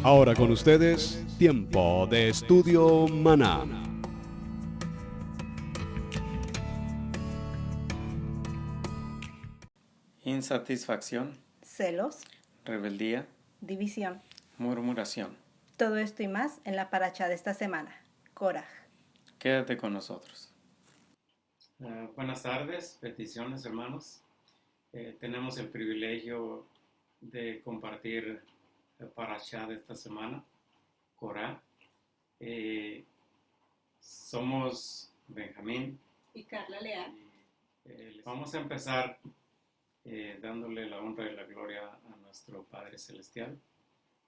Ahora con ustedes, Tiempo de Estudio Maná. Insatisfacción, celos, rebeldía, división. murmuración. Todo esto y más en la paracha de esta semana. Korah. Quédate con nosotros. Buenas tardes, peticiones hermanos. Tenemos el privilegio de compartir el paracha de esta semana, Korah. Somos Benjamín Y Carla Leal. Vamos a empezar dándole la honra y la gloria a nuestro Padre Celestial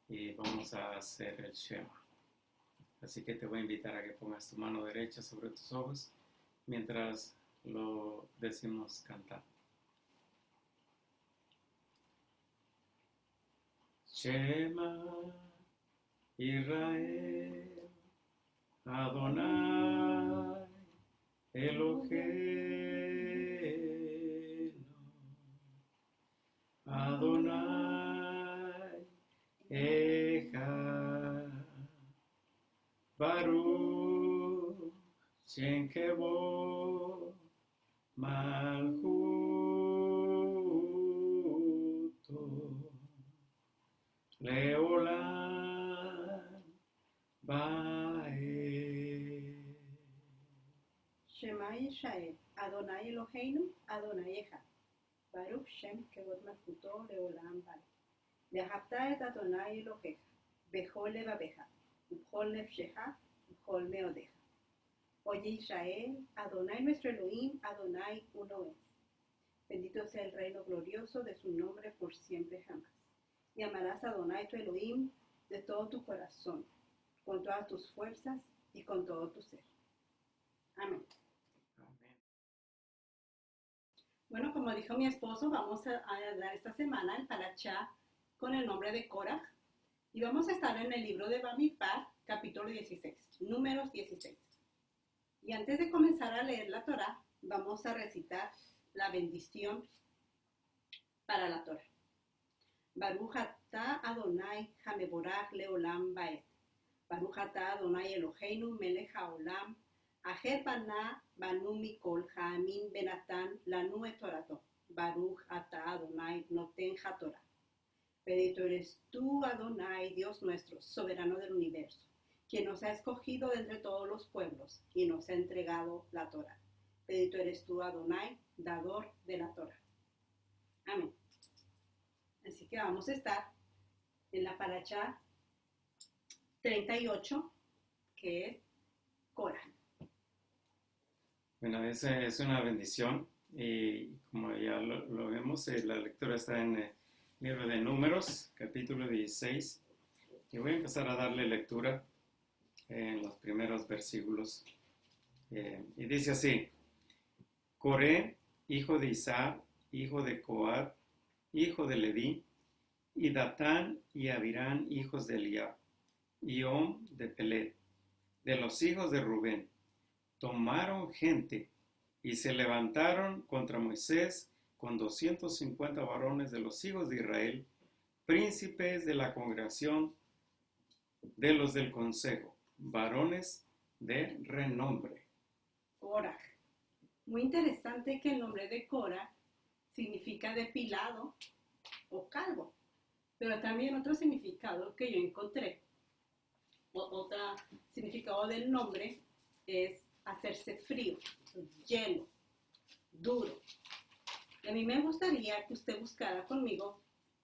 y vamos a hacer el Shema. Así que te voy a invitar a que pongas tu mano derecha sobre tus ojos mientras lo decimos cantar. Shema Israel Adonai Eloheinu Adonai Echad Baruch Shem Kevod Malchuto Leolam Baed. Shema Yisrael, Adonai Eloheinu, Adonai Echad. Baruch Shem Kevod Malchuto Leolam Baed. Ve'ahavta et Adonai Elohecha, bechol levavecha, ubchol nefshecha, ubchol meodeja. Oye Israel, Adonai nuestro Elohim, Adonai uno es. Bendito sea el reino glorioso de su nombre por siempre jamás. Y amarás a Adonai tu Elohim de todo tu corazón, con todas tus fuerzas y con todo tu ser. Amén. Amén. Bueno, como dijo mi esposo, vamos a dar esta semana el parachá con el nombre de Korah. Y vamos a estar en el libro de Bamidbar, capítulo 16, números 16. Y antes de comenzar a leer la Torá, vamos a recitar la bendición para la Torá. Baruch atah Adonai hameborach leolam baed. Baruch atah Adonai Eloheinu melech haolam. Aher bana banu mikol ha'amin benatan lanu et torato. Baruch atah Adonai noten haTorah. Bendito eres tú, Adonai, Dios nuestro, soberano del universo, quien nos ha escogido de entre todos los pueblos y nos ha entregado la Torah. Bendito eres tú, Adonai, dador de la Torah. Amén. Así que vamos a estar en la paracha 38, que es Korah. Bueno, esa es una bendición y como ya lo vemos, la lectura está en el libro de Números, capítulo 16. Y voy a empezar a darle lectura en los primeros versículos. Y dice así: Coré, hijo de Isaac, hijo de Coat, hijo de Leví, y Datán y Abirán, hijos de Eliab, y Om de Pelet, de los hijos de Rubén, tomaron gente y se levantaron contra Moisés con 250 varones de los hijos de Israel, príncipes de la congregación de los del consejo, varones de renombre. Korah. Muy interesante que el nombre de Korah significa depilado o calvo, pero también otro significado que yo encontré, otro significado del nombre es hacerse frío, hielo, duro. Y a mí me gustaría que usted buscara conmigo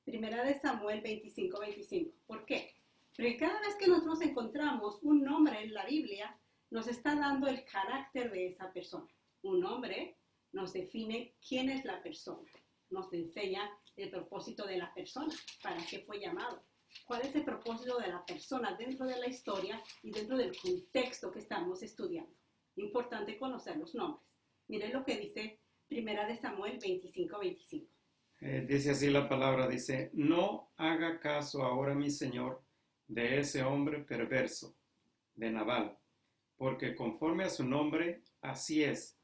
1 Samuel 25:25. ¿Por qué? Porque cada vez que nosotros encontramos un nombre en la Biblia, nos está dando el carácter de esa persona. Un nombre nos define quién es la persona, nos enseña el propósito de la persona, para qué fue llamado, cuál es el propósito de la persona dentro de la historia y dentro del contexto que estamos estudiando. Importante conocer los nombres. Miren lo que dice 1 Samuel 25:25. Dice así la palabra, dice: no haga caso ahora, mi señor, de ese hombre perverso, de Nabal, porque conforme a su nombre, así es.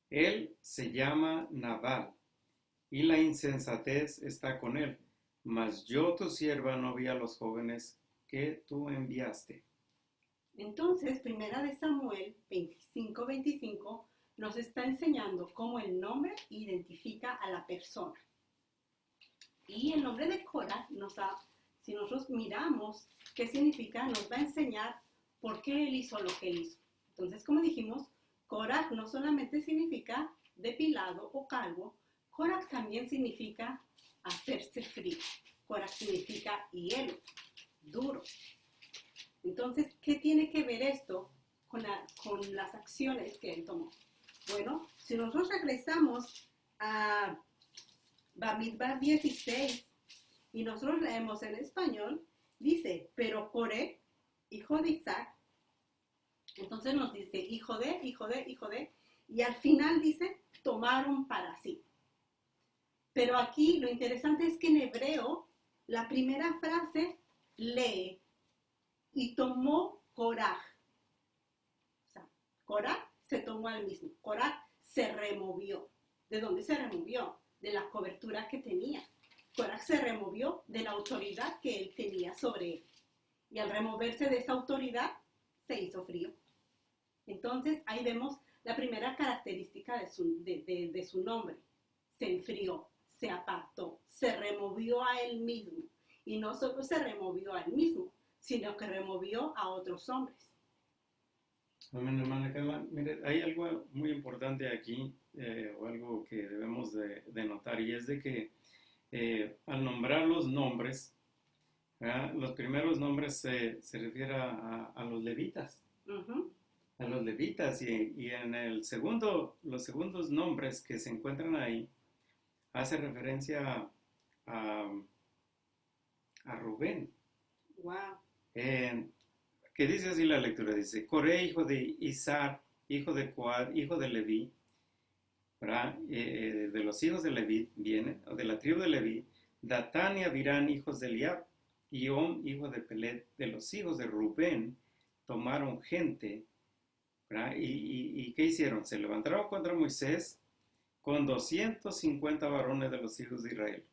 Él se llama Nabal, y la insensatez está con él. Mas yo, tu sierva, no vi a los jóvenes que tú enviaste. Entonces, Primera de Samuel 25:25 nos está enseñando cómo el nombre identifica a la persona. Y el nombre de Korah, si nosotros miramos qué significa, nos va a enseñar por qué él hizo lo que hizo. Entonces, como dijimos, Korah no solamente significa depilado o calvo, Korah también significa hacerse frío. Korah significa hielo, duro. Entonces, ¿qué tiene que ver esto con las acciones que él tomó? Bueno, si nosotros regresamos a Bamidbar 16 y nosotros leemos en español, dice, pero Coré, hijo de Isaac, entonces nos dice hijo de, y al final dice, tomaron para sí. Pero aquí lo interesante es que en hebreo, la primera frase lee, y tomó Coraj. O sea, Coraj se tomó al mismo. Coraj se removió. ¿De dónde se removió? De la cobertura que tenía. Coraj se removió de la autoridad que él tenía sobre él. Y al removerse de esa autoridad, se hizo frío. Entonces, ahí vemos la primera característica de su nombre. Se enfrió, se apartó, se removió a él mismo. Y no solo se removió a él mismo, sino que removió a otros hombres. Amén, hermana Carla. Mire, hay algo muy importante aquí, o algo que debemos de notar, y es de que al nombrar los nombres, los primeros nombres se refieren a los levitas. Uh-huh. A los levitas, y en los segundos nombres que se encuentran ahí, hace referencia a Rubén. Wow. Que dice así la lectura, dice, Coré, hijo de Isar, hijo de Coad, hijo de Leví, de los hijos de Leví viene, o de la tribu de Leví, Datán y Abirán, hijos de Eliab, y Om, hijo de Pelet, de los hijos de Rubén, tomaron gente, ¿y qué hicieron? Se levantaron contra Moisés con 250 varones de los hijos de Israel,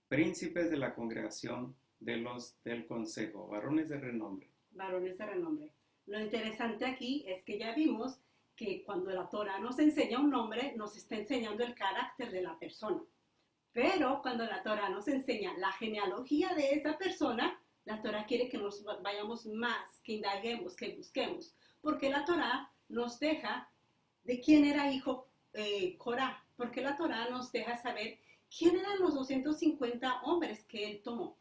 príncipes de la congregación del consejo, varones de renombre. Varones de renombre. Lo interesante aquí es que ya vimos que cuando la Torah nos enseña un nombre, nos está enseñando el carácter de la persona. Pero cuando la Torah nos enseña la genealogía de esa persona, la Torah quiere que nos vayamos más, que indaguemos, que busquemos. Porque la Torah nos deja de quién era hijo Corá. Porque la Torah nos deja saber quién eran los 250 hombres que él tomó.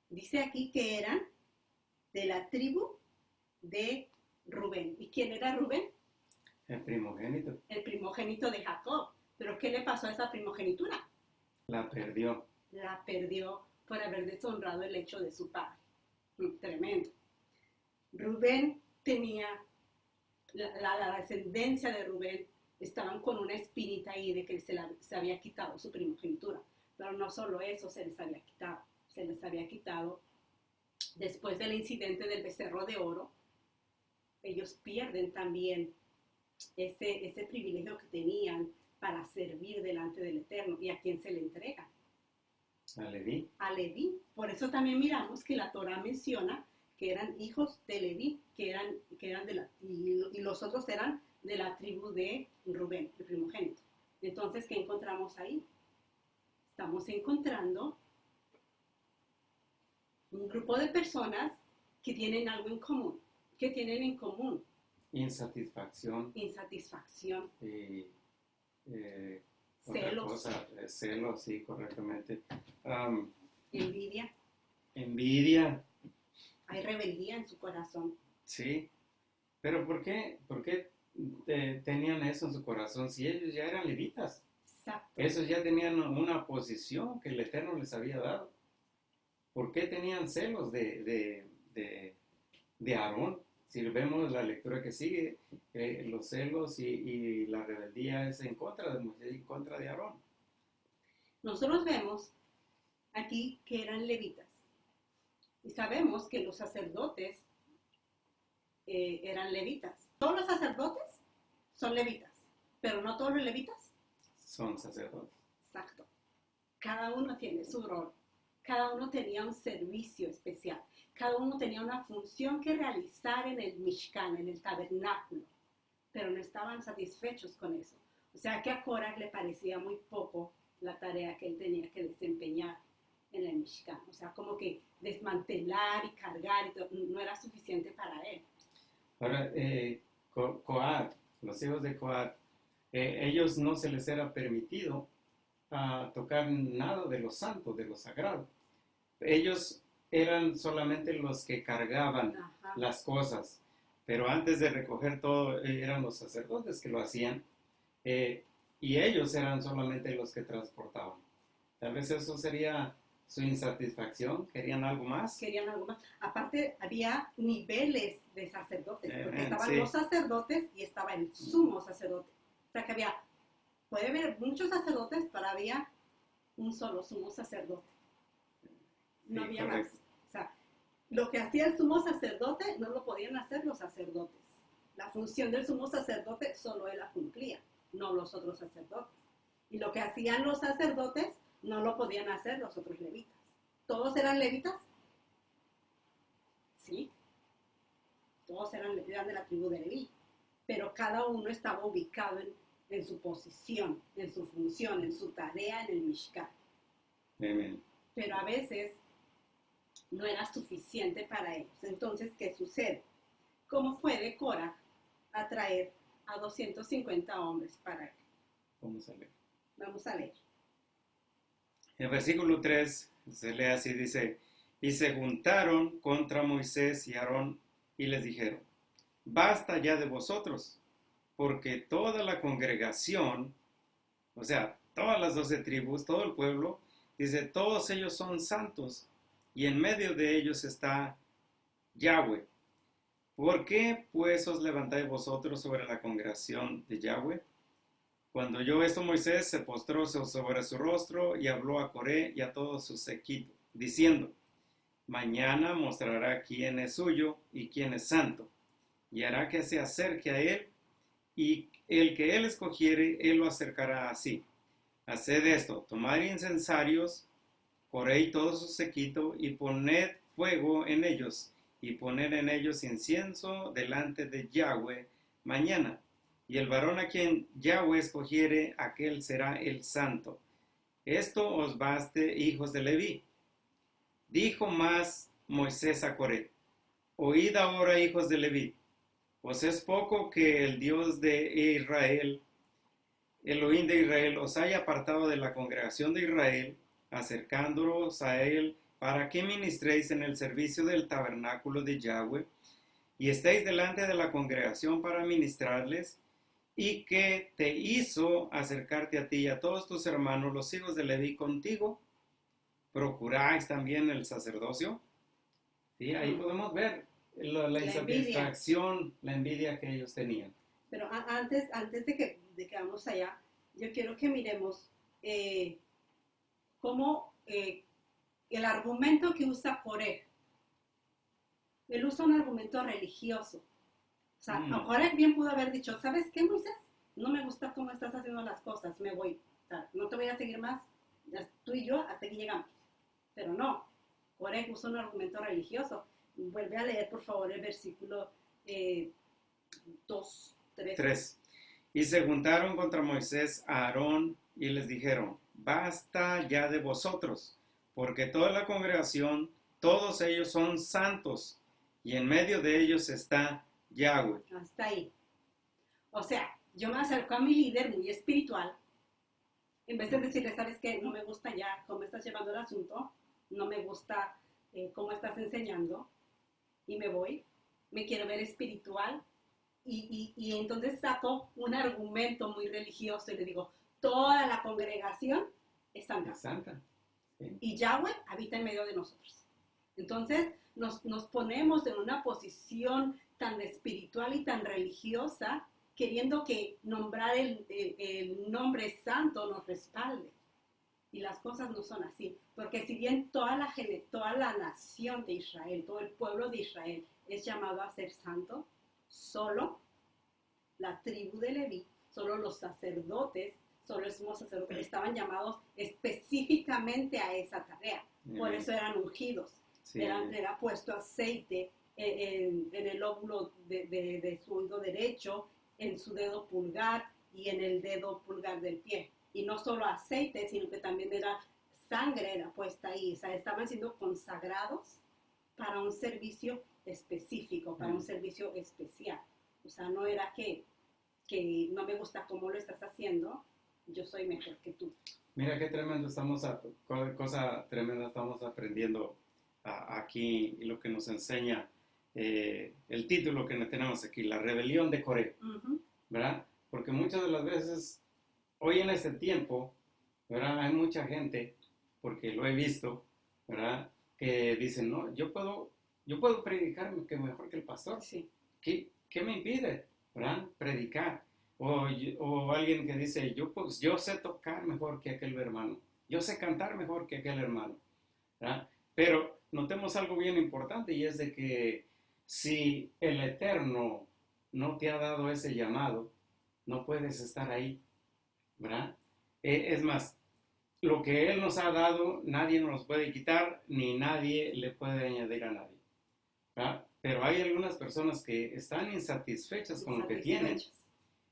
Dice aquí que eran de la tribu de Rubén. ¿Y quién era Rubén? El primogénito. El primogénito de Jacob. ¿Pero qué le pasó a esa primogenitura? La perdió. La perdió por haber deshonrado el hecho de su padre. Tremendo. Rubén tenía, la descendencia de Rubén estaban con una espinita ahí de que se había quitado su primogenitura. Pero no solo eso se les había quitado. Se les había quitado después del incidente del becerro de oro. Ellos pierden también ese privilegio que tenían para servir delante del Eterno. ¿Y a quién se le entrega? A Leví. A Leví. Por eso también miramos que la Torah menciona que eran hijos de Leví, que eran y los otros eran de la tribu de Rubén, el primogénito. Entonces, ¿qué encontramos ahí? Estamos encontrando un grupo de personas que tienen algo en común. ¿Qué tienen en común? Insatisfacción. Insatisfacción. Celos. Celos, sí, correctamente. Envidia. Envidia. Hay rebeldía en su corazón. Sí. Pero ¿por qué tenían eso en su corazón si ellos ya eran levitas? Exacto. Esos ya tenían una posición que el Eterno les había dado. ¿Por qué tenían celos de Aarón? Si vemos la lectura que sigue, los celos y la rebeldía es en contra de Moisés y en contra de Aarón. Nosotros vemos aquí que eran levitas. Y sabemos que los sacerdotes eran levitas. Todos los sacerdotes son levitas, pero no todos los levitas son sacerdotes. Exacto. Cada uno tiene su rol. cada uno tenía un servicio especial, cada uno tenía una función que realizar en el Mishkan, en el tabernáculo, pero no estaban satisfechos con eso. O sea que a Korah le parecía muy poco la tarea que él tenía que desempeñar en el Mishkan. O sea, como que desmantelar y cargar y todo, no era suficiente para él. Ahora, Coat, los hijos de Coat, ellos no se les era permitido tocar nada de lo santo, de lo sagrado. Ellos eran solamente los que cargaban Ajá. las cosas, pero antes de recoger todo eran los sacerdotes que lo hacían, y ellos eran solamente los que transportaban. Tal vez eso sería su insatisfacción, querían algo más. Querían algo más. Aparte, había niveles de sacerdotes, porque estaban Sí. los sacerdotes y estaba el sumo sacerdote. O sea que puede haber muchos sacerdotes, pero había un solo sumo sacerdote. No Sí, había correcto. más. O sea, lo que hacía el sumo sacerdote no lo podían hacer los sacerdotes. La función del sumo sacerdote solo él la cumplía, no los otros sacerdotes. Y lo que hacían los sacerdotes no lo podían hacer los otros levitas. ¿Todos eran levitas? Sí. Todos eran de la tribu de Leví. Pero cada uno estaba ubicado en su posición, en su función, en su tarea en el Mishkan. Amén. Pero a veces no era suficiente para ellos. Entonces, ¿qué sucede? ¿Cómo puede Korah atraer a 250 hombres para él? Vamos a leer. Vamos a leer. En el versículo 3 se lee así, dice, y se juntaron contra Moisés y Aarón y les dijeron, basta ya de vosotros, porque toda la congregación, o sea, todas las 12 tribus, todo el pueblo, dice, todos ellos son santos, y en medio de ellos está Yahweh. ¿Por qué pues os levantáis vosotros sobre la congregación de Yahweh? Cuando oyó esto Moisés se postró sobre su rostro y habló a Coré y a todo su séquito, diciendo, mañana mostrará quién es suyo y quién es santo, y hará que se acerque a él, y el que él escogiere, él lo acercará así. Haced esto, tomad incensarios, Coré y todo su séquito, y poned fuego en ellos, y poned en ellos incienso delante de Yahweh mañana. Y el varón a quien Yahweh escogiere, aquel será el santo. Esto os baste, hijos de Leví. Dijo más Moisés a Coré, oíd ahora, hijos de Leví, os es poco que el Dios de Israel, Elohim de Israel, os haya apartado de la congregación de Israel, acercándoos a él, para que ministréis en el servicio del tabernáculo de Yahweh, y estéis delante de la congregación para ministrarles, y que te hizo acercarte a ti y a todos tus hermanos, los hijos de Leví, contigo. ¿Procuráis también el sacerdocio? Sí, ahí podemos ver la insatisfacción, la envidia que ellos tenían. Pero antes de que vamos allá, yo quiero que miremos cómo el argumento que usa Coré, él usa un argumento religioso. O sea, Coré bien pudo haber dicho, ¿sabes qué, Moisés? No me gusta cómo estás haciendo las cosas, me voy. O sea, no te voy a seguir más, ya tú y yo hasta aquí llegamos. Pero no, Coré usa un argumento religioso. Vuelve a leer, por favor, el versículo 2, 3. Y se juntaron contra Moisés a Aarón y les dijeron, basta ya de vosotros, porque toda la congregación, todos ellos son santos, y en medio de ellos está Yahweh. Hasta ahí. O sea, yo me acerco a mi líder muy espiritual, en vez de decirle, ¿sabes qué? No me gusta ya cómo estás llevando el asunto, no me gusta cómo estás enseñando, y me voy, me quiero ver espiritual, y entonces saco un argumento muy religioso y le digo, toda la congregación es santa. Es santa. Sí. Y Yahweh habita en medio de nosotros. Entonces nos ponemos en una posición tan espiritual y tan religiosa, queriendo que nombrar el nombre santo nos respalde. Y las cosas no son así, porque si bien toda la nación de Israel, todo el pueblo de Israel es llamado a ser santo, solo la tribu de Leví, solo los sacerdotes, solo el sumo sacerdote estaban llamados específicamente a esa tarea. Por eso eran ungidos. Sí. Era puesto aceite en el lóbulo de su oído derecho, en su dedo pulgar y en el dedo pulgar del pie. Y no solo aceite, sino que también era sangre era puesta ahí. O sea, estaban siendo consagrados para un servicio específico, para un servicio especial. O sea, no era que no me gusta cómo lo estás haciendo, yo soy mejor que tú. Mira qué tremendo cosa tremenda estamos aprendiendo aquí, y lo que nos enseña el título que tenemos aquí, la rebelión de Coré, ¿verdad? Porque muchas de las veces, hoy en este tiempo, ¿verdad? Hay mucha gente, porque lo he visto, ¿verdad? Que dicen, no, yo puedo predicar que mejor que el pastor. Sí. ¿Qué me impide, ¿verdad? Predicar. O alguien que dice, yo sé tocar mejor que aquel hermano, yo sé cantar mejor que aquel hermano, ¿verdad? Pero notemos algo bien importante, y es de que si el Eterno no te ha dado ese llamado, no puedes estar ahí, ¿verdad? Es más, lo que Él nos ha dado, nadie nos los puede quitar, ni nadie le puede añadir a nadie, ¿verdad? Pero hay algunas personas que están insatisfechas con lo que tienen.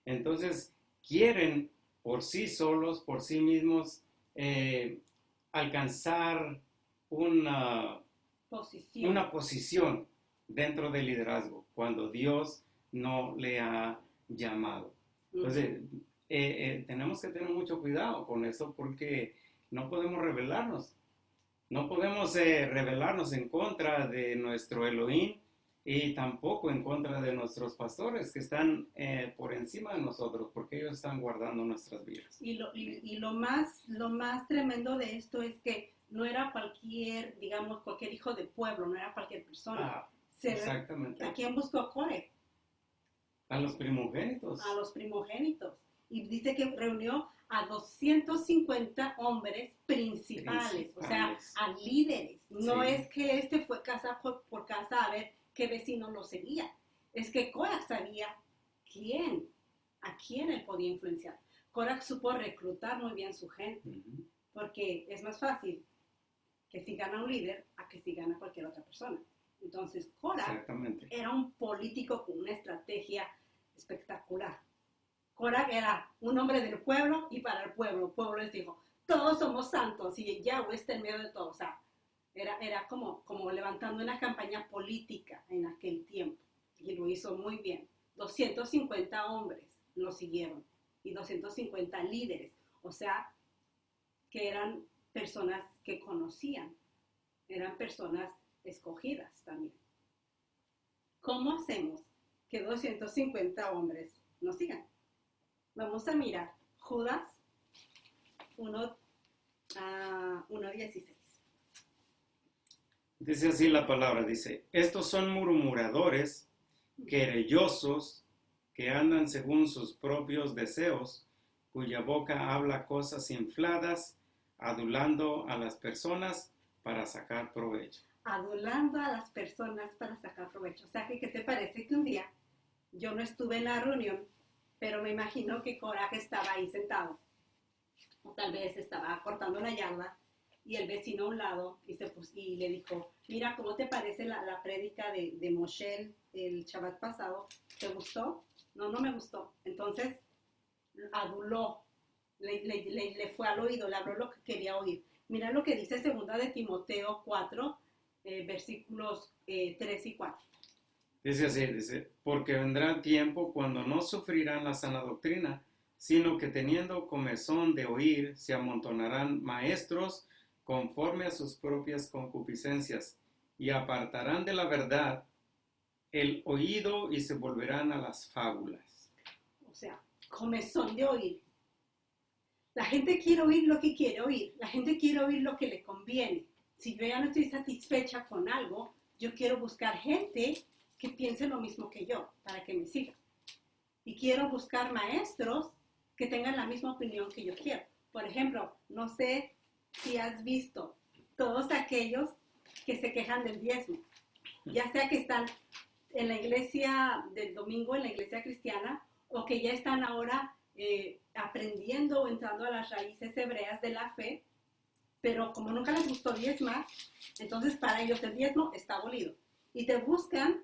Entonces, quieren por sí solos, por sí mismos, alcanzar una posición dentro del liderazgo, cuando Dios no le ha llamado. Entonces, tenemos que tener mucho cuidado con eso, porque no podemos rebelarnos. No podemos rebelarnos en contra de nuestro Elohim, y tampoco en contra de nuestros pastores que están por encima de nosotros, porque ellos están guardando nuestras vidas. Y lo más tremendo de esto es que no era cualquier hijo de pueblo, no era cualquier persona. Exactamente. ¿A quién buscó Coré? A los primogénitos. A los primogénitos. Y dice que reunió a 250 hombres principales, o sea, a líderes. No es que fue casa por casa a ver qué vecino lo seguía. Es que Korach sabía a quién él podía influenciar. Korach supo reclutar muy bien su gente, porque es más fácil que sigan a un líder a que sigan a cualquier otra persona. Entonces, Korach era un político con una estrategia espectacular. Korach era un hombre del pueblo y para el pueblo. El pueblo les dijo, todos somos santos y Yahweh está en medio de todos. O sea, era como levantando una campaña política en aquel tiempo. Y lo hizo muy bien. 250 hombres lo siguieron y 250 líderes. O sea, que eran personas que conocían. Eran personas escogidas también. ¿Cómo hacemos que 250 hombres nos sigan? Vamos a mirar Judas 1:16. Dice así la palabra, dice, estos son murmuradores, querellosos, que andan según sus propios deseos, cuya boca habla cosas infladas, adulando a las personas para sacar provecho. Adulando a las personas para sacar provecho. O sea, ¿qué te parece que un día yo no estuve en la reunión, pero me imagino que Korach estaba ahí sentado, o tal vez estaba cortando la yarda, y el vecino a un lado, y le dijo, mira, ¿cómo te parece la prédica de Moshe el Shabbat pasado? ¿Te gustó? No, no me gustó. Entonces, aduló, le fue al oído, le habló lo que quería oír. Mira lo que dice 2 de Timoteo 4, versículos 3 y 4. Dice así, dice, porque vendrá tiempo cuando no sufrirán la sana doctrina, sino que teniendo comezón de oír, se amontonarán maestros conforme a sus propias concupiscencias, y apartarán de la verdad el oído y se volverán a las fábulas. O sea, comezón de oír. La gente quiere oír lo que quiere oír, la gente quiere oír lo que le conviene. Si yo ya no estoy satisfecha con algo, yo quiero buscar gente que piense lo mismo que yo, para que me siga. Y quiero buscar maestros que tengan la misma opinión que yo quiero. Por ejemplo, no sé si has visto todos aquellos que se quejan del diezmo, ya sea que están en la iglesia del domingo, en la iglesia cristiana, o que ya están ahora aprendiendo o entrando a las raíces hebreas de la fe, pero como nunca les gustó diezmar, entonces para ellos el diezmo está abolido. Y te buscan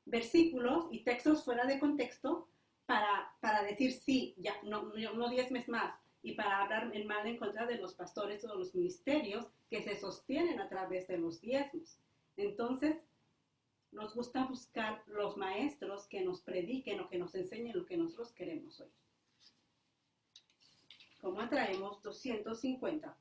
versículos y textos fuera de contexto para decir sí, ya no diezmes más, y para hablar en mal en contra de los pastores o los ministerios que se sostienen a través de los diezmos. Entonces, nos gusta buscar los maestros que nos prediquen o que nos enseñen lo que nosotros queremos oír. ¿Cómo atraemos 250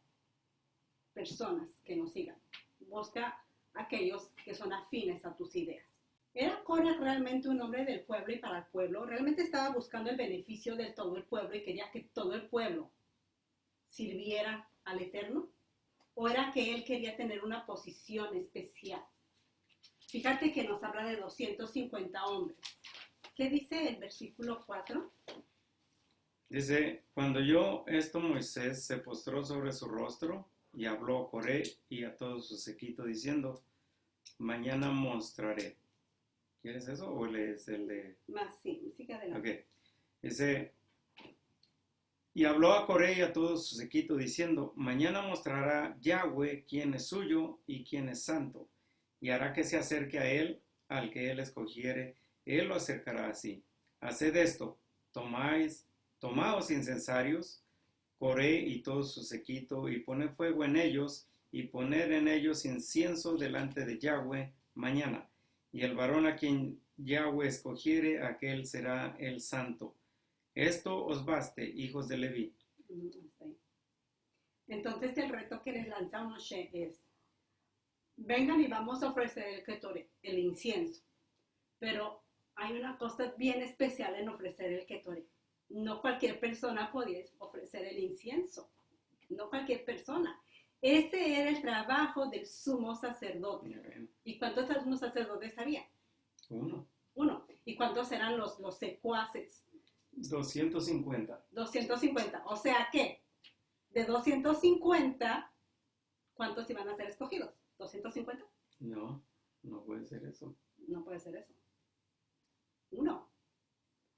personas que nos sigan? Busca aquellos que son afines a tus ideas. ¿Era Cora realmente un hombre del pueblo y para el pueblo? ¿Realmente estaba buscando el beneficio de todo el pueblo y quería que todo el pueblo sirviera al Eterno? ¿O era que él quería tener una posición especial? Fíjate que nos habla de 250 hombres. ¿Qué dice el versículo 4? Dice, cuando oyó esto Moisés se postró sobre su rostro y habló a Coré y a todo su séquito diciendo, mañana mostraré. ¿Quieres eso o lees el de...? Más, sí, sigue adelante. Ok. Dice, y habló a Coré y a todo su séquito diciendo, mañana mostrará Yahweh quién es suyo y quién es santo, y hará que se acerque a él, al que él escogiere, él lo acercará así. Haced esto, tomaos incensarios, Coré y todo su séquito, y poned fuego en ellos, y poned en ellos incienso delante de Yahweh mañana. Y el varón a quien Yahweh escogiere, aquel será el santo. Esto os baste, hijos de Leví. Entonces el reto que les lanza Moshe es, vengan y vamos a ofrecer el ketore, el incienso. Pero hay una cosa bien especial en ofrecer el ketore. No cualquier persona podía ofrecer el incienso. No cualquier persona. Ese era el trabajo del sumo sacerdote. ¿Y cuántos sumos sacerdotes había? Uno. ¿Y cuántos eran los secuaces? 250. 250. O sea que de 250, ¿cuántos iban a ser escogidos? ¿250? No puede ser eso. No puede ser eso. Uno.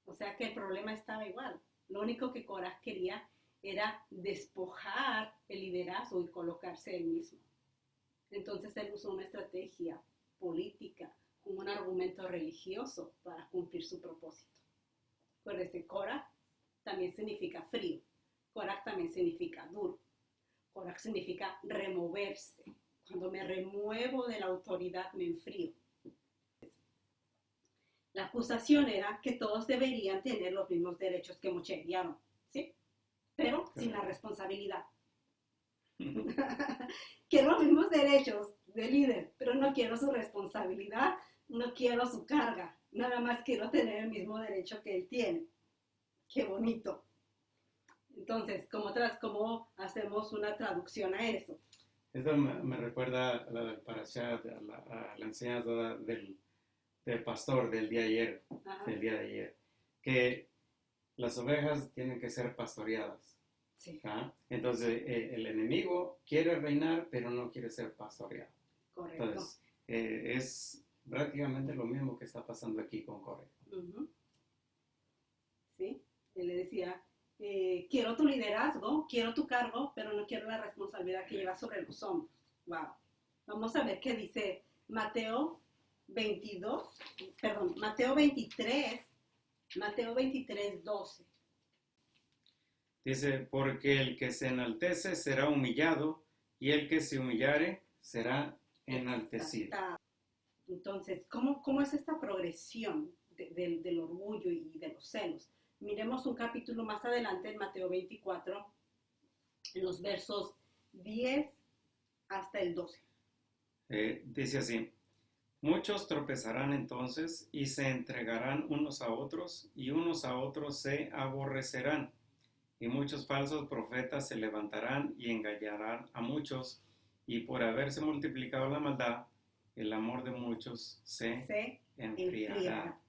O sea que el problema estaba igual. Lo único que Coraj quería era despojar el liderazgo y colocarse él mismo. Entonces él usó una estrategia política como un argumento religioso para cumplir su propósito. Acuérdense, Coraj también significa frío. Coraj también significa duro. Coraj significa removerse. Cuando me remuevo de la autoridad me enfrío. La acusación era que todos deberían tener los mismos derechos que Moshe dieron, ¿sí? Pero sin la responsabilidad. Quiero los mismos derechos de líder, pero no quiero su responsabilidad, no quiero su carga, nada más quiero tener el mismo derecho que él tiene. ¡Qué bonito! Entonces, ¿cómo hacemos una traducción a eso? Esto me recuerda a la parashá, a la enseñanza del pastor del día de ayer, que las ovejas tienen que ser pastoreadas. Sí. ¿Ah? Entonces, el enemigo quiere reinar, pero no quiere ser pastoreado. Correcto. Entonces, es prácticamente lo mismo que está pasando aquí con Coré. Uh-huh. Sí, él le decía, quiero tu liderazgo, quiero tu cargo, pero no quiero la responsabilidad que llevas sobre los hombros. Wow. Vamos a ver qué dice Mateo 23, 12. Dice, porque el que se enaltece será humillado, y el que se humillare será enaltecido. Exacto. Entonces, ¿cómo es esta progresión del orgullo y de los celos? Miremos un capítulo más adelante en Mateo 24, en los versos 10 hasta el 12. Dice así, muchos tropezarán entonces y se entregarán unos a otros y unos a otros se aborrecerán. Y muchos falsos profetas se levantarán y engañarán a muchos, y por haberse multiplicado la maldad, el amor de muchos se enfriará.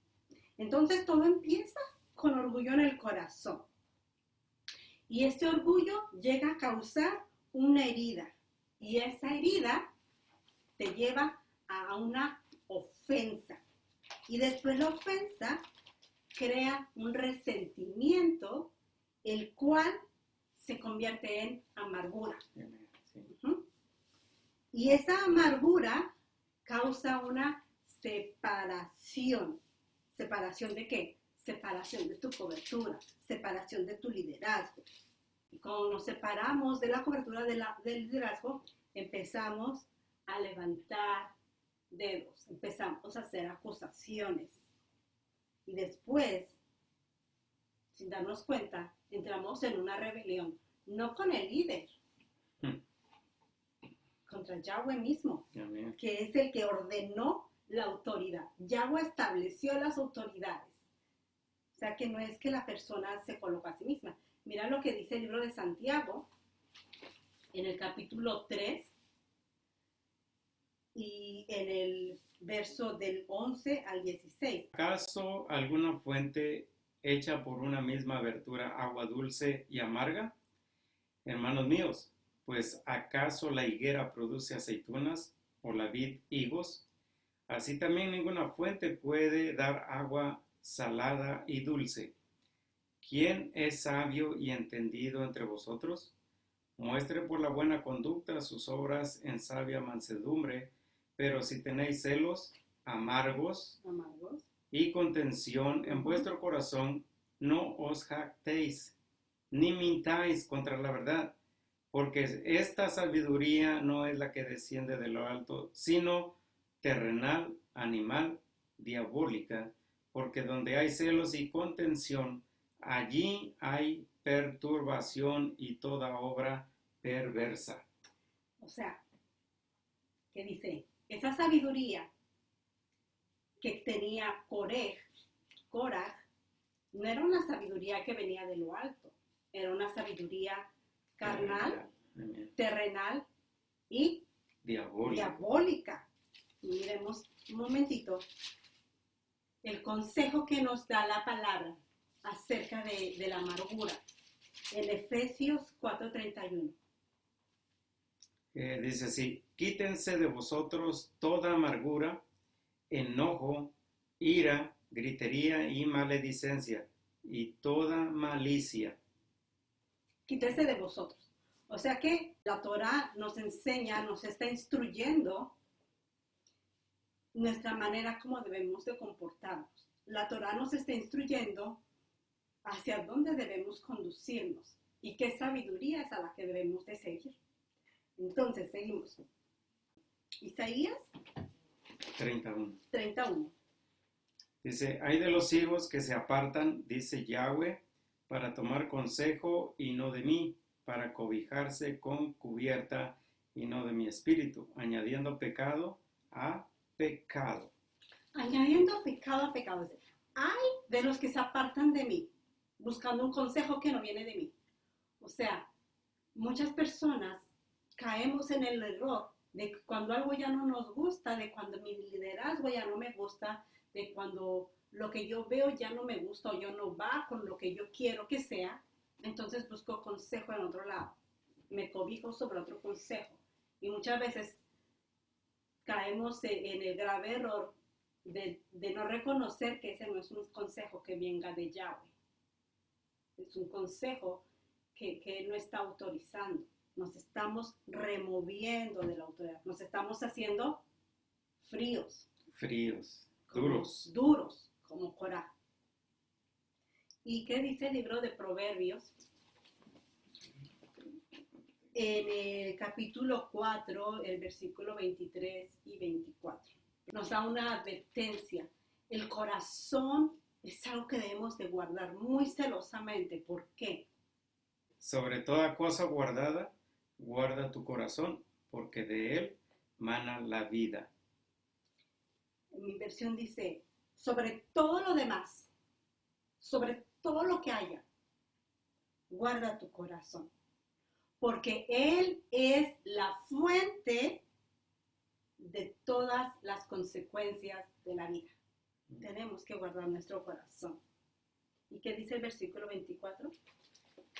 Entonces todo empieza con orgullo en el corazón. Y este orgullo llega a causar una herida. Y esa herida te lleva a una ofensa. Y después la ofensa crea un resentimiento, el cual se convierte en amargura. Ujú. Y esa amargura causa una separación. ¿Separación de qué? Separación de tu cobertura, separación de tu liderazgo. Y cuando nos separamos de la cobertura del liderazgo, empezamos a levantar dedos, empezamos a hacer acusaciones. Y después, sin darnos cuenta, entramos en una rebelión, no con el líder, contra Yahweh mismo, Amén. que es el que ordenó la autoridad. Yahweh estableció las autoridades. O sea, que no es que la persona se coloca a sí misma. Mira lo que dice el libro de Santiago, en el capítulo 3, y en el verso del 11 al 16. ¿Acaso alguna fuente hecha por una misma abertura agua dulce y amarga? Hermanos míos, pues ¿acaso la higuera produce aceitunas o la vid higos? Así también ninguna fuente puede dar agua salada y dulce. ¿Quién es sabio y entendido entre vosotros? Muestre por la buena conducta sus obras en sabia mansedumbre, pero si tenéis celos amargos y contención en vuestro corazón, no os jactéis, ni mintáis contra la verdad, porque esta sabiduría no es la que desciende de lo alto, sino terrenal, animal, diabólica, porque donde hay celos y contención, allí hay perturbación y toda obra perversa. O sea, que dice, esa sabiduría que tenía Coraj, no era una sabiduría que venía de lo alto, era una sabiduría carnal, terrenal y diabólica. Y miremos un momentito el consejo que nos da la palabra acerca de la amargura en Efesios 4:31. Dice así: quítense de vosotros toda amargura, enojo, ira, gritería y maledicencia, y toda malicia. Quítense de vosotros. O sea que la Torah nos enseña, nos está instruyendo nuestra manera como debemos de comportarnos. La Torah nos está instruyendo hacia dónde debemos conducirnos y qué sabiduría es a la que debemos de seguir. Entonces, seguimos. Isaías 31. Dice: hay de los hijos que se apartan, dice Yahweh, para tomar consejo y no de mí, para cobijarse con cubierta y no de mi espíritu, añadiendo pecado a pecado. Añadiendo pecado a pecado. Hay de los que se apartan de mí, buscando un consejo que no viene de mí. O sea, muchas personas caemos en el error de que cuando algo ya no nos gusta, de cuando mi liderazgo ya no me gusta, de cuando lo que yo veo ya no me gusta o yo no va con lo que yo quiero que sea, entonces busco consejo en otro lado. Me cobijo sobre otro consejo. Y muchas veces caemos en el grave error de no reconocer que ese no es un consejo que venga de Yahweh. Es un consejo que Él no está autorizando. Nos estamos removiendo de la autoridad. Nos estamos haciendo fríos. Duros, como Corá. ¿Y qué dice el libro de Proverbios? En el capítulo 4, el versículo 23 y 24. Nos da una advertencia. El corazón es algo que debemos de guardar muy celosamente. ¿Por qué? Sobre toda cosa guardada, guarda tu corazón, porque de él mana la vida. En mi versión dice, sobre todo lo demás, sobre todo lo que haya, guarda tu corazón. Porque Él es la fuente de todas las consecuencias de la vida. Tenemos que guardar nuestro corazón. ¿Y qué dice el versículo 24?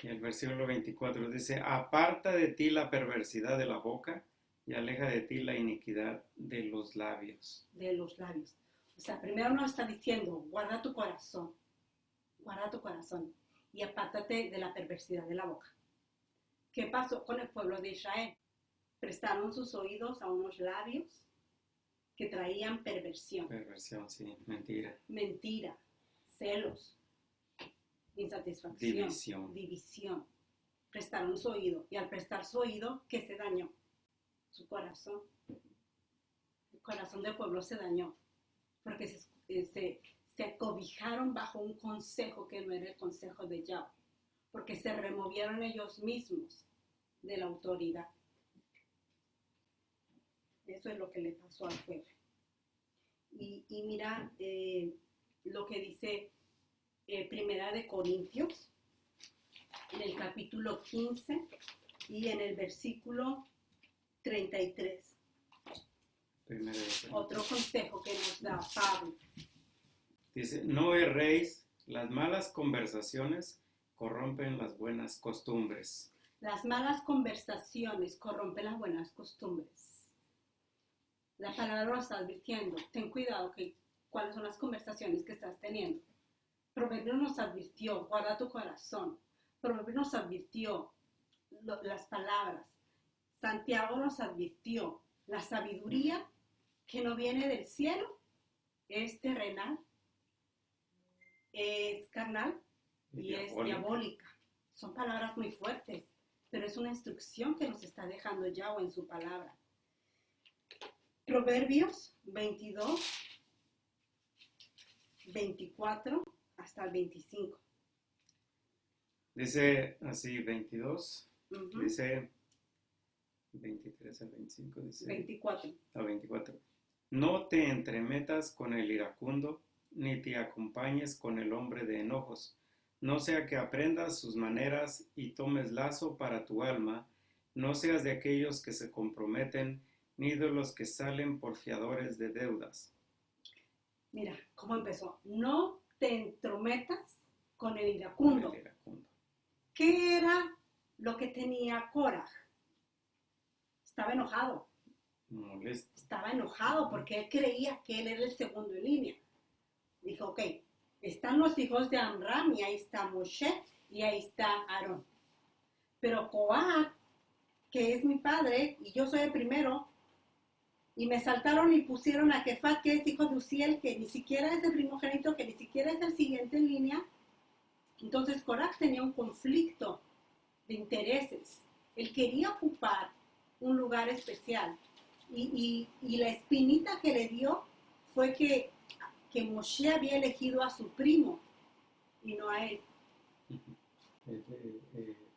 Y el versículo 24 dice: aparta de ti la perversidad de la boca y aleja de ti la iniquidad de los labios. De los labios. O sea, primero nos está diciendo, guarda tu corazón y apártate de la perversidad de la boca. ¿Qué pasó con el pueblo de Israel? Prestaron sus oídos a unos labios que traían perversión, Perversión, sí. Mentira. mentira, celos, insatisfacción, división. Prestaron su oído, y al prestar su oído, ¿qué se dañó? Su corazón. El corazón del pueblo se dañó, porque se acobijaron bajo un consejo que no era el consejo de Yahweh, porque se removieron ellos mismos de la autoridad. Eso es lo que le pasó al pueblo. Y mira lo que dice Primera de Corintios, en el capítulo 15 y en el versículo 33. Otro consejo que nos da Pablo. Dice, no erréis, las malas conversaciones corrompen las buenas costumbres. Las malas conversaciones corrompen las buenas costumbres. La palabra lo está advirtiendo. Ten cuidado cuáles son las conversaciones que estás teniendo. Proverbios nos advirtió, guarda tu corazón. Proverbios nos advirtió las palabras. Santiago nos advirtió, la sabiduría que no viene del cielo es terrenal, es carnal y es diabólica. Son palabras muy fuertes, pero es una instrucción que nos está dejando Yahweh en su palabra. Proverbios 22, 24 hasta el 25. Dice así, 22, Uh-huh. dice 23 al 25, dice 24. a 24. No te entremetas con el iracundo, ni te acompañes con el hombre de enojos, no sea que aprendas sus maneras y tomes lazo para tu alma, no seas de aquellos que se comprometen, ni de los que salen por fiadores de deudas. Mira, ¿cómo empezó? No te entrometas con el iracundo. El iracundo. ¿Qué era lo que tenía Korah? Estaba enojado. Molesto. Estaba enojado porque él creía que él era el segundo en línea. Dijo, ok, están los hijos de Amram y ahí está Moshe y ahí está Aarón. Pero Coat, que es mi padre y yo soy el primero, y me saltaron y pusieron a Kefat, que es hijo de Uziel, que ni siquiera es el primogénito, que ni siquiera es el siguiente en línea. Entonces Korah tenía un conflicto de intereses. Él quería ocupar un lugar especial. Y la espinita que le dio fue que Moshe había elegido a su primo y no a él.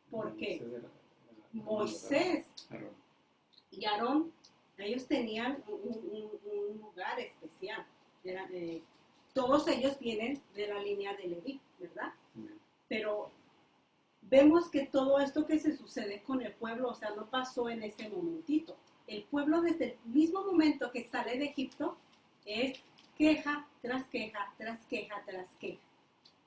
¿Por qué? Moisés y Aarón, ellos tenían un lugar especial. Todos ellos vienen de la línea de Leví, ¿verdad? Pero vemos que todo esto que se sucede con el pueblo, o sea, no pasó en ese momentito. El pueblo desde el mismo momento que sale de Egipto es queja tras queja, tras queja, tras queja.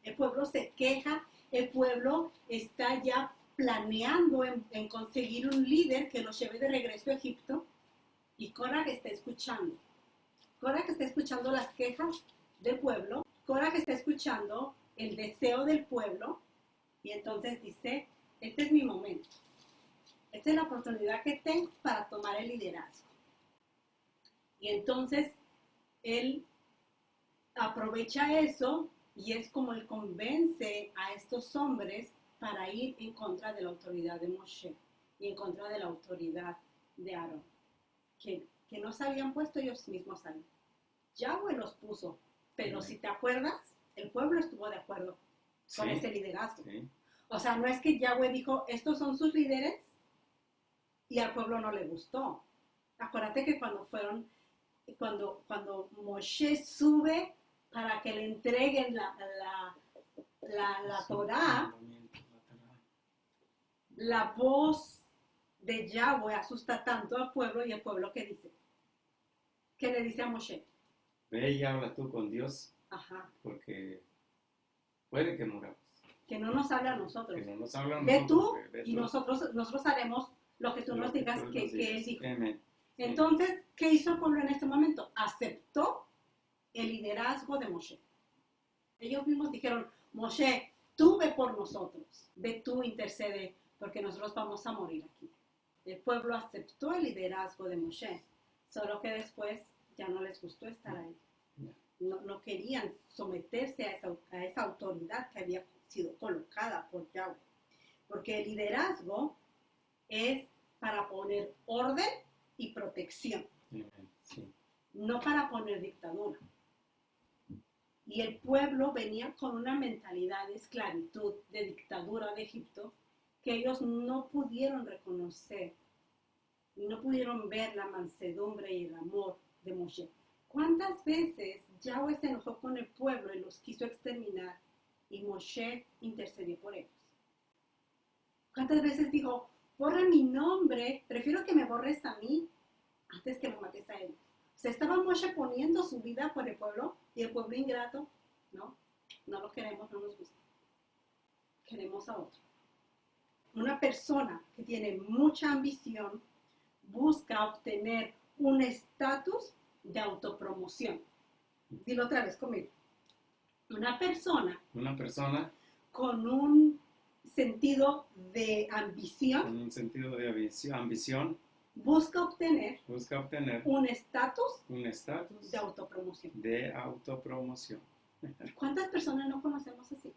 El pueblo se queja, el pueblo está ya planeando en conseguir un líder que los lleve de regreso a Egipto, y Korah está escuchando. Korah está escuchando las quejas del pueblo, Korah está escuchando el deseo del pueblo, y entonces dice, este es mi momento. Esta es la oportunidad que tengo para tomar el liderazgo. Y entonces él aprovecha eso y es como él convence a estos hombres para ir en contra de la autoridad de Moshe y en contra de la autoridad de Aarón, que no se habían puesto ellos mismos ahí. Yahweh los puso, pero si te acuerdas, el pueblo estuvo de acuerdo con ese liderazgo. Sí. O sea, no es que Yahweh dijo, estos son sus líderes, y al pueblo no le gustó. Acuérdate que cuando Moshe sube para que le entreguen la Torá, la voz de Yahweh asusta tanto al pueblo, y el pueblo, ¿qué dice? ¿Qué le dice a Moshe? Ve y habla tú con Dios. Ajá. Porque puede que muramos. Que no nos hable a nosotros. Que no nos habla a nosotros. Ve tú y nosotros haremos lo que tú nos digas que él dijo. Amen. Entonces, ¿qué hizo el pueblo en este momento? Aceptó el liderazgo de Moshe. Ellos mismos dijeron, Moshe, tú ve por nosotros, ve tú, intercede, porque nosotros vamos a morir aquí. El pueblo aceptó el liderazgo de Moshe, solo que después ya no les gustó estar ahí. No querían someterse a esa autoridad que había sido colocada por Yahweh. Porque el liderazgo es para poner orden y protección, Sí. no para poner dictadura. Y el pueblo venía con una mentalidad de esclavitud, de dictadura de Egipto, que ellos no pudieron reconocer, no pudieron ver la mansedumbre y el amor de Moshe. ¿Cuántas veces Yahweh se enojó con el pueblo y los quiso exterminar y Moshe intercedió por ellos? ¿Cuántas veces dijo, borra mi nombre, prefiero que me borres a mí antes que lo mates a ellos? ¿Se estaba Moshe poniendo su vida por el pueblo y el pueblo ingrato? No lo queremos, no nos gusta. Queremos a otro. Una persona que tiene mucha ambición busca obtener un estatus de autopromoción. Dilo otra vez conmigo. Una persona con un sentido de ambición, con un sentido de ambición, busca obtener un estatus de autopromoción. ¿Cuántas personas no conocemos así?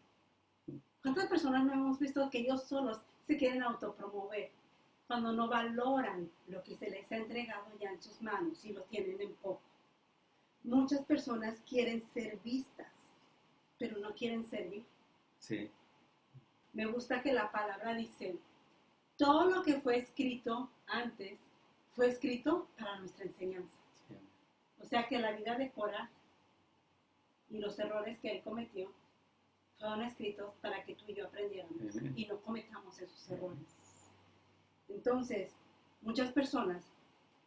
¿Cuántas personas no hemos visto que ellos solos se quieren autopromover cuando no valoran lo que se les ha entregado ya en sus manos y lo tienen en poco? Muchas personas quieren ser vistas, pero no quieren servir. Sí. Me gusta que la palabra dice, todo lo que fue escrito antes fue escrito para nuestra enseñanza. Sí. O sea que la vida de Cora y los errores que él cometió fueron escritos para que tú y yo aprendiéramos y no cometamos esos errores. Entonces, muchas personas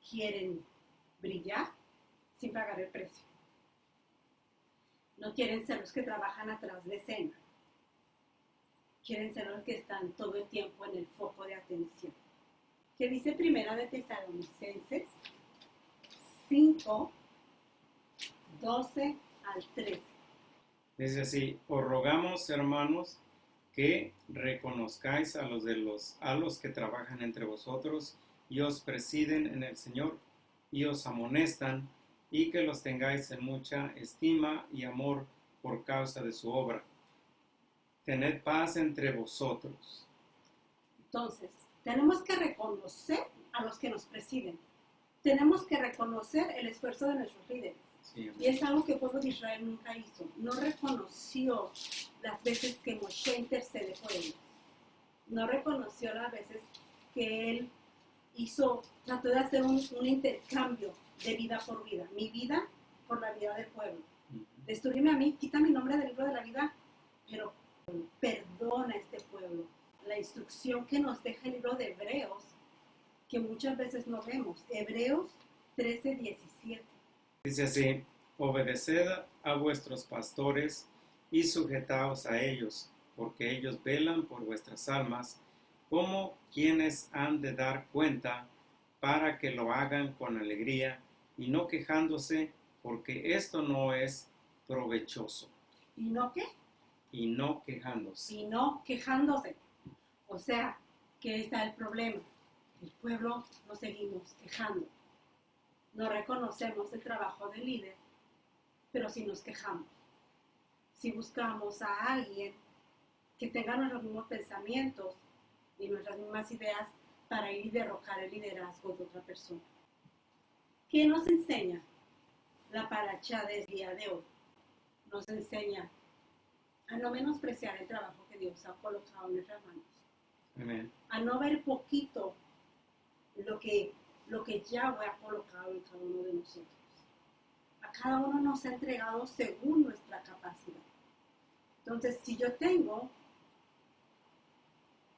quieren brillar sin pagar el precio. No quieren ser los que trabajan atrás de escena. Quieren ser los que están todo el tiempo en el foco de atención. ¿Qué dice Primera de Tesalonicenses 5, 12 al 13? Dice así, os rogamos, hermanos, que reconozcáis a los que trabajan entre vosotros y os presiden en el Señor y os amonestan, y que los tengáis en mucha estima y amor por causa de su obra. Tened paz entre vosotros. Entonces, tenemos que reconocer a los que nos presiden. Tenemos que reconocer el esfuerzo de nuestros líderes. Sí. Y es algo que el pueblo de Israel nunca hizo. No reconoció las veces que Moshe intercede por ellos. No reconoció las veces que él trató de hacer un intercambio de vida por vida. Mi vida por la vida del pueblo. Destruyeme a mí, quita mi nombre del libro de la vida, pero perdona a este pueblo. La instrucción que nos deja el libro de Hebreos, que muchas veces no vemos. Hebreos 13:17. Dice así, obedeced a vuestros pastores y sujetaos a ellos, porque ellos velan por vuestras almas, como quienes han de dar cuenta, para que lo hagan con alegría y no quejándose, porque esto no es provechoso. ¿Y no qué? Y no quejándose. Y no quejándose. O sea, que está el problema. El pueblo nos seguimos quejando. No reconocemos el trabajo del líder, pero sí nos quejamos. Si buscamos a alguien que tenga nuestros mismos pensamientos y nuestras mismas ideas para ir y derrocar el liderazgo de otra persona. ¿Qué nos enseña la parashá del día de hoy? Nos enseña a no menospreciar el trabajo que Dios ha colocado en nuestras manos. Amén. A no ver poquito lo que Yahweh ha colocado en cada uno de nosotros. A cada uno nos ha entregado según nuestra capacidad. Entonces, si yo tengo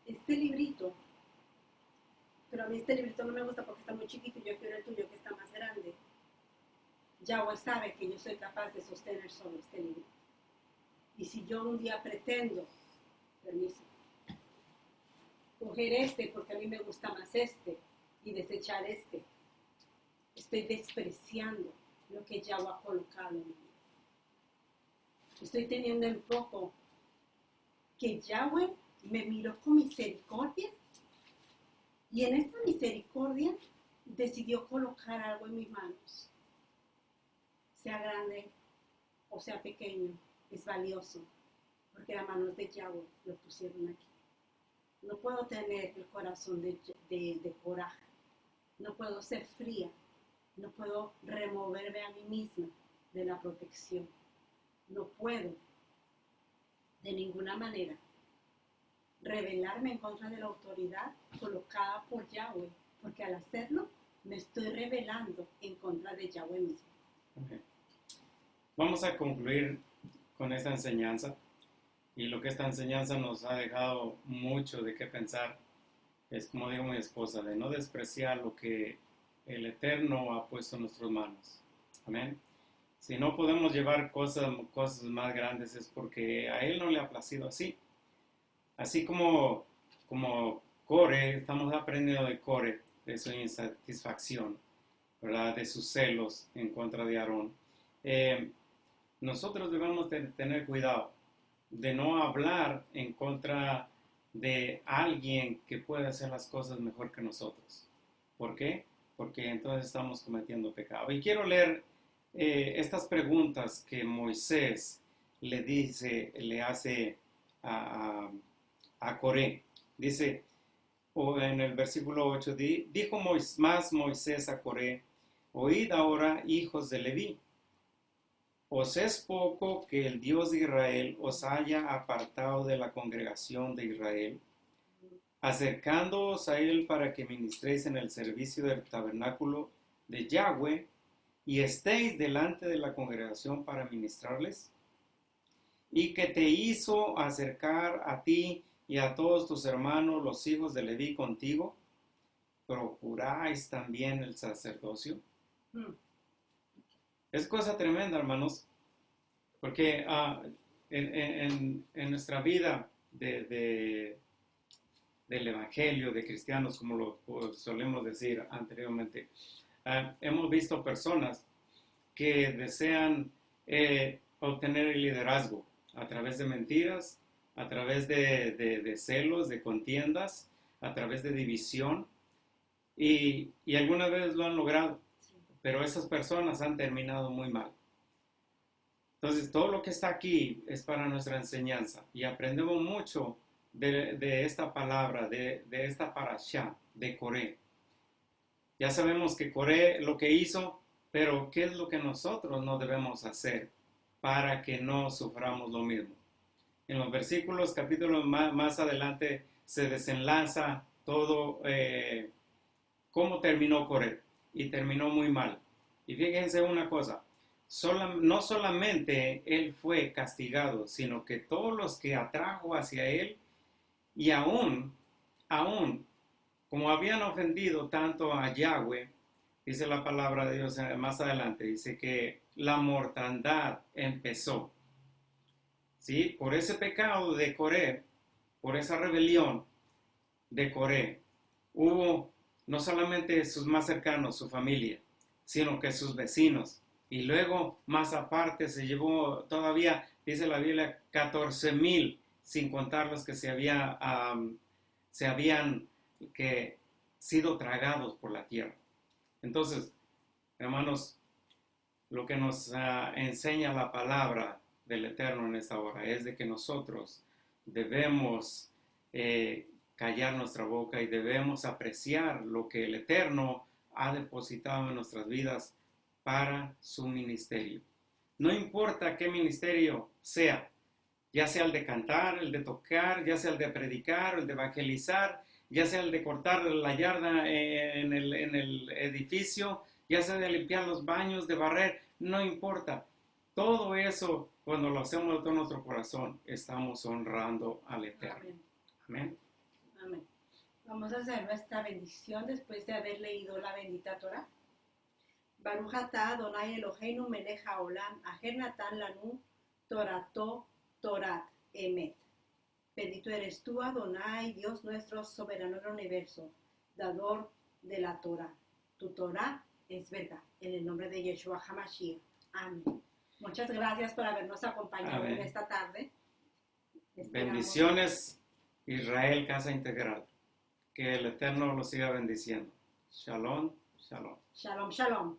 este librito, pero a mí este librito no me gusta porque está muy chiquito y yo quiero el tuyo que está más grande, Yahweh sabe que yo soy capaz de sostener solo este libro. Y si yo un día pretendo, permiso, coger este porque a mí me gusta más este y desechar este, estoy despreciando lo que Yahweh ha colocado en mí. Estoy teniendo en poco que Yahweh me miró con misericordia Y en esta misericordia decidió colocar algo en mis manos. Sea grande o sea pequeño, es valioso, porque las manos de Yahweh lo pusieron aquí. No puedo tener el corazón de coraje, no puedo ser fría, no puedo removerme a mí misma de la protección. No puedo de ninguna manera rebelarme en contra de la autoridad colocada por Yahweh, porque al hacerlo me estoy rebelando en contra de Yahweh mismo. Okay. Vamos a concluir con esta enseñanza, y lo que esta enseñanza nos ha dejado mucho de qué pensar es, como dijo mi esposa, de no despreciar lo que el Eterno ha puesto en nuestras manos. Amén. Si no podemos llevar cosas más grandes es porque a Él no le ha placido así. Así como Core, estamos aprendiendo de Core, de su insatisfacción, ¿verdad? De sus celos en contra de Aarón. Nosotros debemos tener cuidado de no hablar en contra de alguien que puede hacer las cosas mejor que nosotros. ¿Por qué? Porque entonces estamos cometiendo pecado. Y quiero leer estas preguntas que Moisés le hace a Coré. Dice, en el versículo 8, dijo Moisés a Coré: oíd ahora, hijos de Leví, ¿os es poco que el Dios de Israel os haya apartado de la congregación de Israel, acercándoos a él para que ministréis en el servicio del tabernáculo de Yahweh, y estéis delante de la congregación para ministrarles? Y que te hizo acercar a ti y a todos tus hermanos, los hijos de Leví, contigo, ¿procuráis también el sacerdocio? Es cosa tremenda, hermanos, porque en nuestra vida del evangelio, de cristianos, como lo solemos decir anteriormente, hemos visto personas que desean obtener el liderazgo a través de mentiras, a través de celos, de contiendas, a través de división, y alguna vez lo han logrado, pero esas personas han terminado muy mal. Entonces, todo lo que está aquí es para nuestra enseñanza, y aprendemos mucho de esta palabra, de esta parashá, de Coré. Ya sabemos que Coré lo que hizo, pero ¿qué es lo que nosotros no debemos hacer para que no suframos lo mismo? En los versículos, capítulos más adelante, se desenlaza todo cómo terminó Coré, y terminó muy mal. Y fíjense una cosa, no solamente él fue castigado, sino que todos los que atrajo hacia él, y aún, como habían ofendido tanto a Yahweh, dice la palabra de Dios más adelante, dice que la mortandad empezó. ¿Sí? Por ese pecado de Coré, por esa rebelión de Coré, hubo no solamente sus más cercanos, su familia, sino que sus vecinos. Y luego, más aparte, se llevó todavía, dice la Biblia, 14,000, sin contar los que se habían sido tragados por la tierra. Entonces, hermanos, lo que nos enseña la palabra del Eterno en esta hora es de que nosotros debemos callar nuestra boca y debemos apreciar lo que el Eterno ha depositado en nuestras vidas para su ministerio. No importa qué ministerio sea, ya sea el de cantar, el de tocar, ya sea el de predicar, el de evangelizar, ya sea el de cortar la yarda en el edificio, ya sea de limpiar los baños, de barrer, no importa. Todo eso, cuando lo hacemos de todo nuestro corazón, estamos honrando al Eterno. Amén. Amén. Vamos a hacer nuestra bendición después de haber leído la bendita Torah. Baruch atah Adonai Eloheinu melech haolam, asher natan lanu Torato Torat Emet. Bendito eres tú, Adonai, Dios nuestro, soberano del universo, dador de la Torah. Tu Torah es verdad. En el nombre de Yeshua HaMashiach. Amén. Muchas gracias por habernos acompañado en esta tarde. Esperamos. Bendiciones, Israel Casa Integral. Que el Eterno los siga bendiciendo. Shalom, shalom. Shalom, shalom.